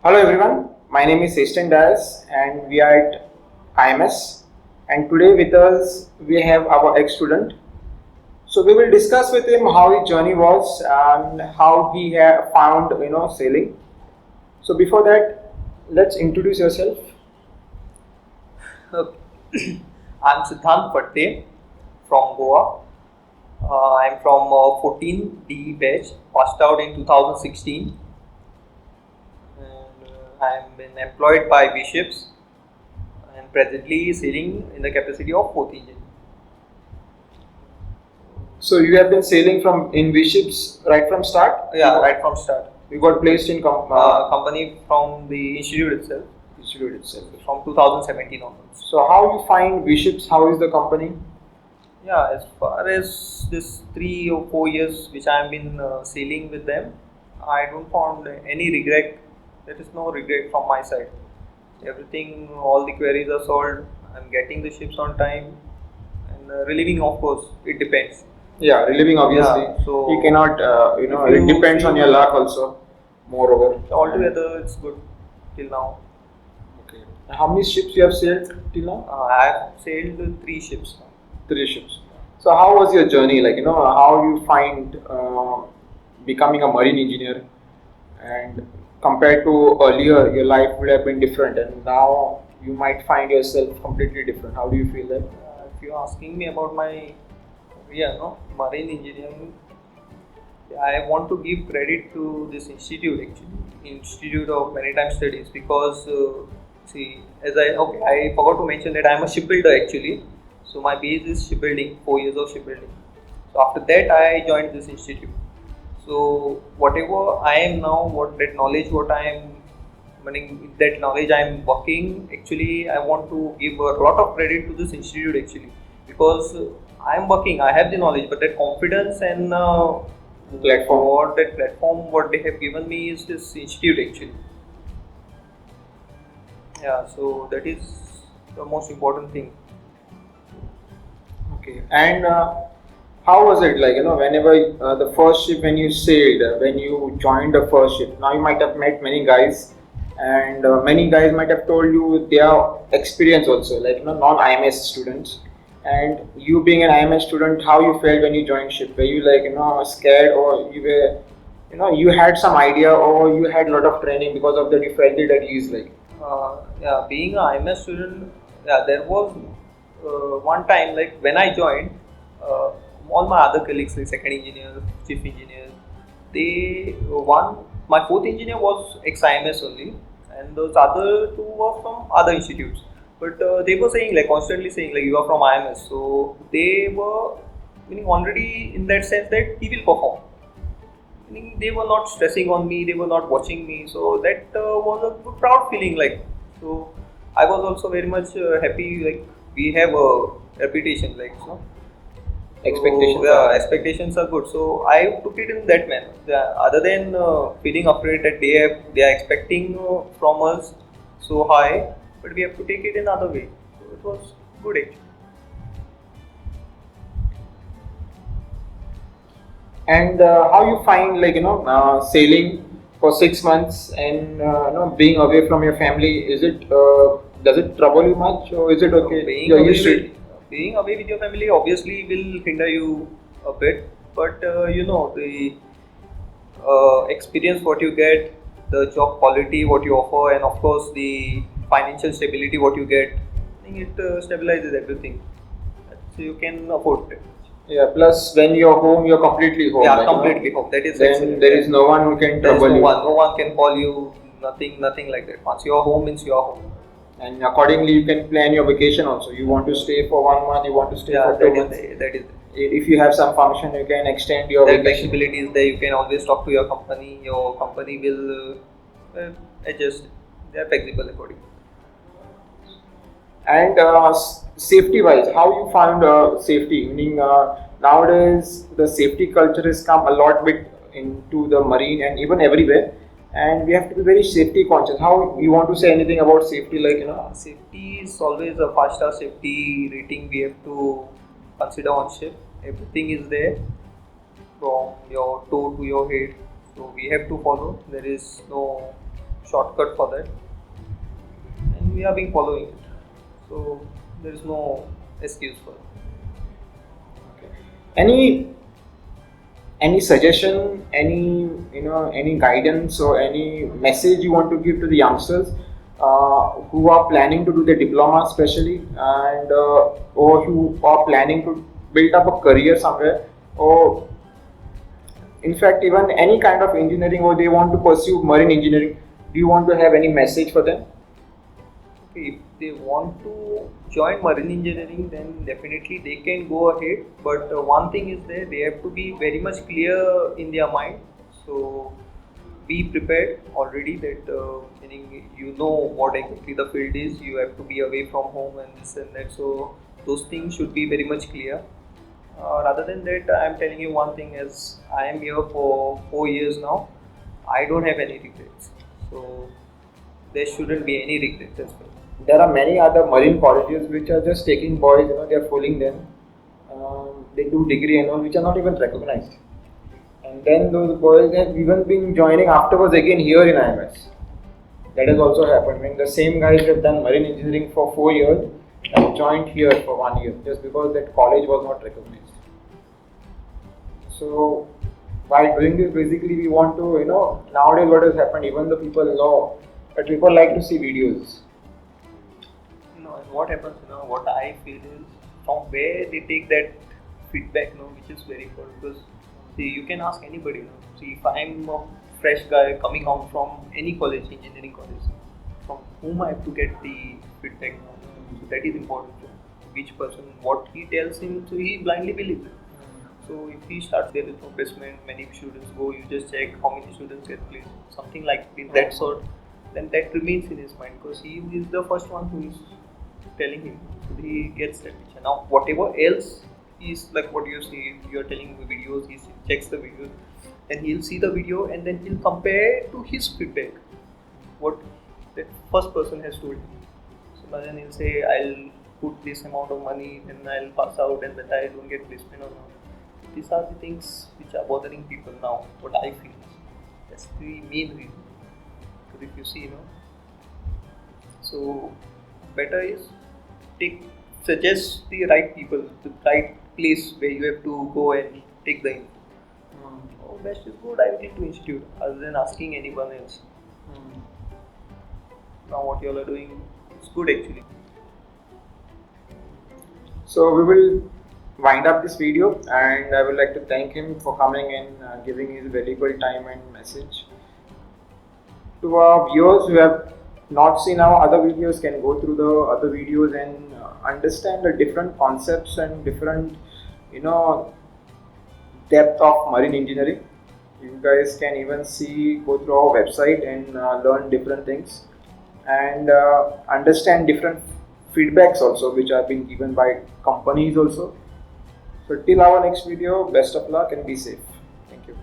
Hello everyone, my name is Sestan Das and we are at IMS, and today with us we have our ex-student. So we will discuss with him how his journey was and how he found sailing. So before that, let's introduce yourself. Okay. I'm Siddhant Patte from Goa. I'm from 14D batch, passed out in 2016, and I'm been employed by V-Ships and presently sailing in the capacity of fourth engine. So you have been sailing from in V ships right from start. Yeah, right from start. You got placed in Company from the institute itself. from 2017 onwards. So how you find V ships? How is the company? Yeah, as far as this 3 or 4 years which I have been sailing with them, I don't found any regret. There is no regret from my side. Everything, all the queries are solved. I'm getting the ships on time, and relieving, of course, it depends. Yeah, reliving obviously. Yeah, so you cannot, if it you depends on see- your luck also. Moreover, Altogether, it's good till now. Okay. How many ships you have sailed till now? I have sailed 3 ships now. 3 ships. So how was your journey? Like how you find becoming a marine engineer, and compared to earlier, your life would have been different, and now you might find yourself completely different. How do you feel that? If you're asking me about my career, no, marine engineering, I want to give credit to this institute actually, Institute of Maritime Studies, because see, I forgot to mention that I am a shipbuilder actually. So my base is shipbuilding, 4 years of shipbuilding. So after that, I joined this institute. So whatever I am now, what that knowledge, what I am, meaning that knowledge I am working. Actually, I want to give a lot of credit to this institute actually, because I am working. I have the knowledge, but that confidence and Platform. what that platform, what they have given me is this institute actually. Yeah, so that is the most important thing. Okay. And how was it like? Whenever the first ship when you sailed, when you joined the first ship. Now you might have met many guys, and many guys might have told you their experience also, like non-IMS students. And you being an IMS student, how you felt when you joined ship? Were you like scared, or you were you had some idea, or you had a lot of training because of that you felt it at ease like? Yeah, being a IMS student, yeah, there was one time like when I joined, uh, all my other colleagues like second engineers, chief engineers, they one my fourth engineer was ex-IMS only, and those other two were from other institutes. But they were saying like constantly saying like you are from IMS, so they were meaning already in that sense that he will perform. Meaning they were not stressing on me, they were not watching me, so that was a good, proud feeling. Like so, I was also very much happy. Like we have a reputation, like so. Expectations So, yeah, are- expectations are good. So I took it in that manner. Yeah, other than feeling afraid that they are expecting from us so high, but we have to take it in other way. So it was good actually. And how you find like sailing for 6 months and being away from your family? Is it does it trouble you much, or is it okay? Being You're away used to with it. being away with your family obviously will hinder you a bit, but the experience what you get, the job quality what you offer, and of course the financial stability what you get. I think it stabilizes everything, so you can afford it. Yeah. Plus, when you're home, you're completely home. Yeah, like, completely home. That is Then excellent. there is no one who can There is trouble no you. one. No one can call you. Nothing like that. Once you are home means you are home. And accordingly, you can plan your vacation also. You want to stay for 1 month, you want to stay Yeah, for 2 months. that is. If you have some function, you can extend your That vacation. flexibility is there. You can always talk to your company. Your company will adjust. They are flexible accordingly. And safety wise, how you found safety? Meaning nowadays the safety culture has come a lot bit into the marine and even everywhere, and we have to be very safety conscious. How you want to say anything about safety? Like Safety is always a 5-star safety rating we have to consider on ship. Everything is there from your toe to your head. So we have to follow. There is no shortcut for that, and we have been following it. So there is no excuse for it. Any suggestion, any guidance or any message you want to give to the youngsters who are planning to do their diploma especially, and or who are planning to build up a career somewhere, or in fact even any kind of engineering, or they want to pursue marine engineering? Do you want to have any message for them? Okay, if they want to join marine engineering, then definitely they can go ahead. But one thing is there, they have to be very much clear in their mind. So be prepared already that meaning you know what exactly the field is. You have to be away from home and this and that. So those things should be very much clear. Rather than that, I am telling you one thing: as I am here for 4 years now, I don't have any regrets. So there shouldn't be any regrets as well. There are many other marine colleges which are just taking boys, they are fooling them. They do degree and all, which are not even recognized. And then those boys have even been joining afterwards again here in IMS. That has also happened. When the same guys have done marine engineering for 4 years and joined here for 1 year just because that college was not recognized. So by doing this, basically we want to, nowadays what has happened, even the people know, but people like to see videos. And what happens, what I feel is from where they take that feedback, which is very good, because see, you can ask anybody, see, if I'm a fresh guy coming out from any college, engineering college, from whom I have to get the feedback now. So that is important. Which person, what he tells him, so he blindly believes it. So if he starts there with no placement, many students go, you just check how many students get placed, something like that sort, then that remains in his mind because he is the first one who is telling him. So he gets that picture. Now whatever else is like what you see, you are telling the videos, he checks the videos, then he'll see the video and then he'll compare to his feedback what that first person has told him. So then he'll say, I'll put this amount of money, then I'll pass out and that I don't get placement or not. These are the things which are bothering people now, what I feel. That's the main reason. Because if you see, so better is suggest the right people, the right place where you have to go and take the info. Oh, best is go directly to institute other than asking anyone else. Now what you all are doing is good actually. So we will wind up this video, and I would like to thank him for coming and giving his valuable time and message. To our viewers who have not seen our other videos, can go through the other videos and understand the different concepts and different depth of marine engineering. You guys can even go through our website and learn different things and understand different feedbacks also which are being given by companies also. So till our next video, best of luck and be safe. Thank you.